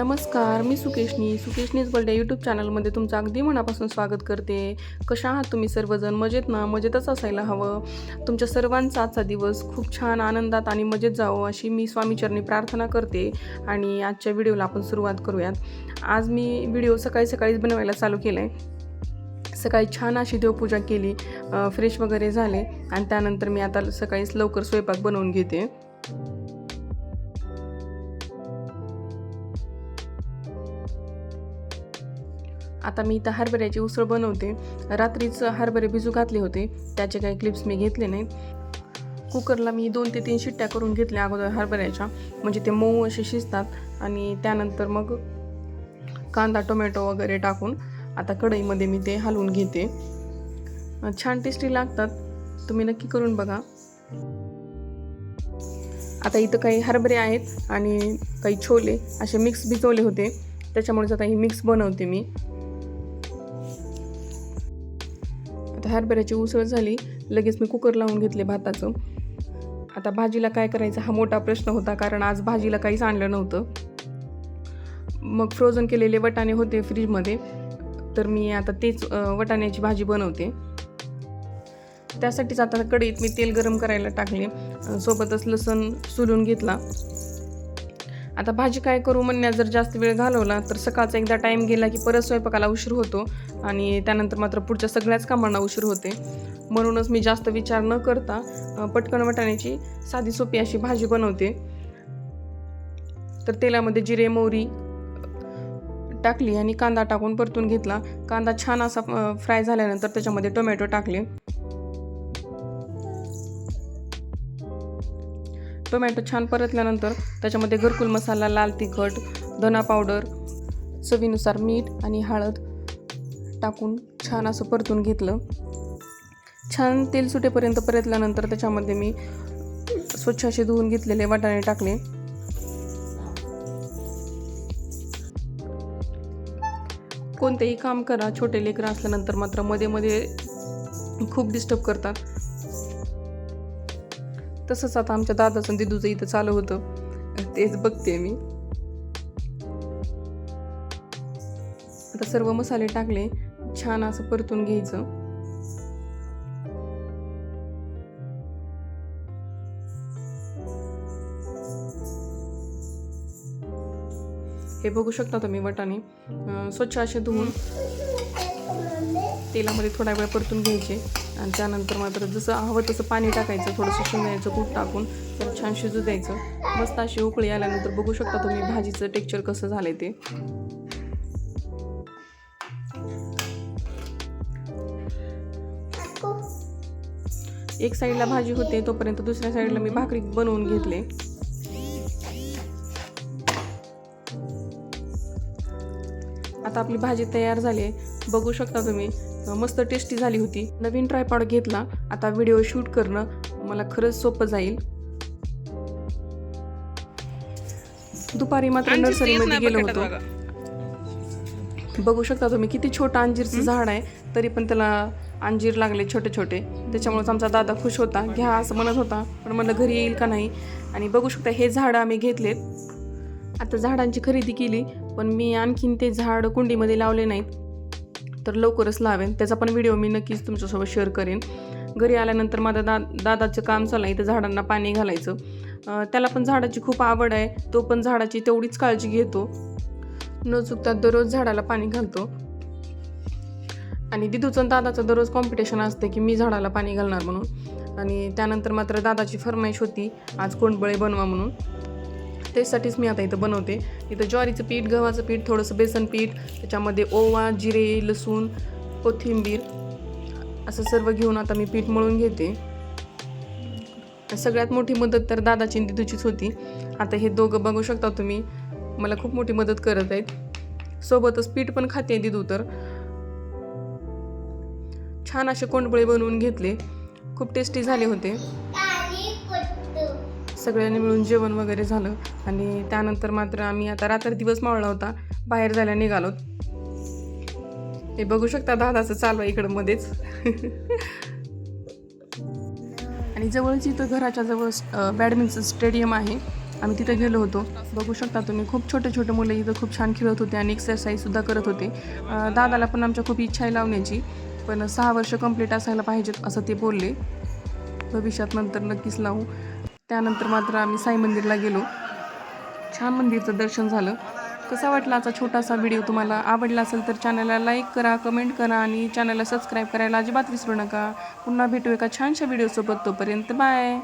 नमस्कार, मी सुकेशनीच वर्ल्ड या यूट्यूब चॅनलमध्ये तुमचं अगदी मनापासून स्वागत करते. कशा आहात तुम्ही सर्वजण? मजेत ना? मजेतच असायला हवं. तुमच्या सर्वांचा आजचा दिवस खूप छान आनंदात आणि मजेत जावं अशी मी स्वामीचरणी प्रार्थना करते. आणि आजच्या व्हिडिओला आपण सुरुवात करूयात. आज मी व्हिडिओ सकाळीच बनवायला चालू केलं आहे. सकाळी छान अशी देवपूजा केली, फ्रेश वगैरे झाले आणि त्यानंतर मी आता सकाळीच लवकर स्वयंपाक बनवून घेते. आता मी इथं हरभऱ्याची उसळ बनवते. रात्रीच हरभरे भिजू घातले होते, त्याचे काही क्लिप्स मी घेतले नाहीत. कुकरला मी 2 ते 3 शिट्ट्या करून घेतल्या अगोदर हरभऱ्याच्या, म्हणजे ते मऊ असे शिजतात. आणि त्यानंतर मग कांदा टोमॅटो वगैरे टाकून आता कढईमध्ये मी ते हलवून घेते. छान टेस्टी लागतात, तुम्ही नक्की करून बघा. आता इथं काही हरभरे आहेत आणि काही छोले असे मिक्स भिजवले होते, त्याच्यामुळेच आता ही मिक्स बनवते मी. आता हरभऱ्याची उसळ झाली, लगेच मी कुकर लावून घेतले भाताचं. आता भाजीला काय करायचं हा मोठा प्रश्न होता, कारण आज भाजीला काहीच आणलं नव्हतं. मग फ्रोझन केलेले वाटाणे होते फ्रीजमध्ये, तर मी आता तेच वाटाण्याची भाजी बनवते. त्यासाठीच आता कढईत मी तेल गरम करायला टाकले, सोबतच लसूण सोलून घेतला. आता भाजी काय करू म्हणण्यात जर जास्त वेळ घालवला तर सकाळचा एकदा टाईम गेला की परत स्वयंपाकाला उशीर होतो आणि त्यानंतर मात्र पुढच्या सगळ्याच कामांना उशीर होते. म्हणूनच मी जास्त विचार न करता पटकन वाटाण्याची साधी सोपी अशी भाजी बनवते. तर तेलामध्ये जिरे मोहरी टाकली आणि कांदा टाकून परतून घेतला. कांदा छान असा फ्राय झाल्यानंतर त्याच्यामध्ये टोमॅटो टाकले. टोमॅटो छान परतल्यानंतर त्याच्यामध्ये घरकुल मसाला, लाल तिखट, धना पावडर, चवीनुसार मीठ आणि हळद टाकून छान असं परतून घेतलं. छान तेल सुटेपर्यंत परतल्यानंतर त्याच्यामध्ये मी स्वच्छ असे धुवून घेतलेले वाटाणे टाकले. कोणतेही काम करा, छोटे लेकरं असल्यानंतर मात्र मध्ये मध्ये खूप डिस्टर्ब करतात. तसंच आता आमच्या दादाचं दिदूचं इथं चालू होतं, तेच बघते मी. आता सर्व मसाले टाकले, छान असं परतून घ्यायचं. हे बघू शकता तुम्ही वाटाणे स्वच्छ असे धुवून तेलामध्ये थोडा वेळ परतून घ्यायचे आणि त्यानंतर मात्र जसं हवं तसं पाणी टाकायचं, थोडंसं शेंगदाण्याचं कूट टाकून तर छान शिजू द्यायचं. मस्त अशी उकळी आल्यानंतर बघू शकता तुम्ही भाजीचं टेक्स्चर कसं झालंय ते. एक साईडला भाजी होते तोपर्यंत दुसऱ्या साईडला मी भाकरी बनवून घेतले. आता आपली भाजी तयार झाली, बघू शकता तुम्ही. मस्त टेस्टी झाली होती. नवीन ट्रायपॉड घेतला, आता व्हिडिओ शूट करणं मला खरंच सोपं जाईल. दुपारी मात्र नर्सरीमध्ये गेलो होतो. बघू शकता तुम्ही किती छोटा अंजीरचं झाड आहे, तरी पण त्याला अंजीर लागले छोटे छोटे. त्याच्यामुळेच आमचा दादा खुश होता, घ्या असं म्हणत होता, पण मला घरी येईल का नाही. आणि बघू शकता हे झाडं आम्ही घेतलेत. आता झाडांची खरेदी केली, पण मी आणखीन ते झाड कुंडीमध्ये लावले नाहीत, तर लवकरच लावेन. त्याचा पण व्हिडिओ मी नक्कीच तुमच्यासोबत शेअर करेन. घरी आल्यानंतर माझं दादाचं काम चालू आहे, इथं झाडांना पाणी घालायचं. त्याला पण झाडाची खूप आवड आहे, तो पण झाडाची तेवढीच काळजी घेतो. न चुकता दररोज झाडाला पाणी घालतो. आणि दिदूचं दादाचं दररोज कॉम्पिटिशन असते की मी झाडाला पाणी घालणार म्हणून. आणि त्यानंतर मात्र दादाची फरमाईश होती आज कोंडबळे बनवा म्हणून, त्यासाठीच मी आता इथं बनवते. इथं ज्वारीचं पीठ, गव्हाचं पीठ, थोडंसं बेसन पीठ, त्याच्यामध्ये ओवा, जिरे, लसूण, कोथिंबीर असं सर्व घेऊन आता मी पीठ मळून घेते. सगळ्यात मोठी मदत तर दादाची आणि दिदूचीच होती. आता हे दोघं बघू शकता तुम्ही मला खूप मोठी मदत करत आहेत. सोबतच पीठ पण खाते दिदू. तर छान असे कोंडबळे बनवून घेतले, खूप टेस्टी झाले होते. सगळ्यांनी मिळून जेवण वगैरे झालं आणि त्यानंतर मात्र आम्ही आता रात्र दिवस मावळला होता, बाहेर जायला निघालो. हे बघू शकता दादाचं चालू आहे इकडं मध्येच. आणि जवळच इथं घराच्या जवळ बॅडमिंटन स्टेडियम आहे, आम्ही तिथे गेलो होतो. बघू शकता तुम्ही खूप छोटे छोटे मुलं इथं खूप छान खेळत होते आणि एक्सरसाइजसुद्धा करत होते. दादाला पण आमच्या खूप इच्छा आहे लावण्याची, पण 6 वर्ष कंप्लीट असायला पाहिजेत असं ते बोलले. भविष्यात नंतर नक्कीच लावू. त्यानंतर मात्र आम्ही साई मंदिरला गेलो. छान मंदिरचं दर्शन झालं. कसा वाटला आजचा छोटासा व्हिडिओ? तुम्हाला आवडला असेल तर चॅनलला लाईक करा, कमेंट करा आणि चॅनलला सबस्क्राईब करायला अजिबात विसरू नका. पुन्हा भेटू एका छानशा व्हिडिओसोबत. तोपर्यंत बाय.